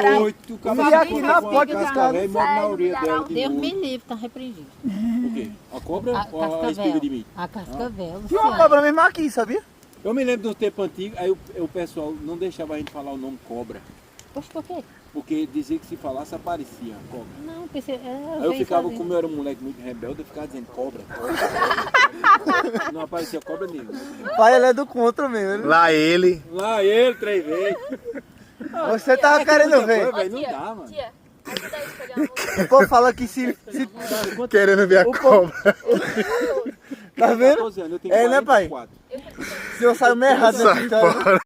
8, E aqui na porta dos caras. e morde na orelha dela de Deus novo. me livre, tá repreendido. O quê? A cobra ou a espiga de milho? A cascavel. Tinha uma cobra mesmo aqui, sabia? Eu me lembro do tempo antigo, aí o pessoal não deixava a gente falar o nome cobra. Poxa, por quê? Porque dizia que se falasse aparecia a cobra. Não, pensei... Aí eu ficava, como eu era um moleque muito rebelde, eu ficava dizendo cobra. Não aparecia cobra nenhuma. Pai, ele é do contra mesmo. Lá ele. Lá ele, 3 vezes. Você tava querendo ver. Velho, não dá, mano. Tia, ajuda aí a escolher uma música. O povo fala que se Querendo ver a cobra. tá vendo? 14 anos, eu tenho É, né, pai? 44. Se eu saio meio errado, Sai então, fora.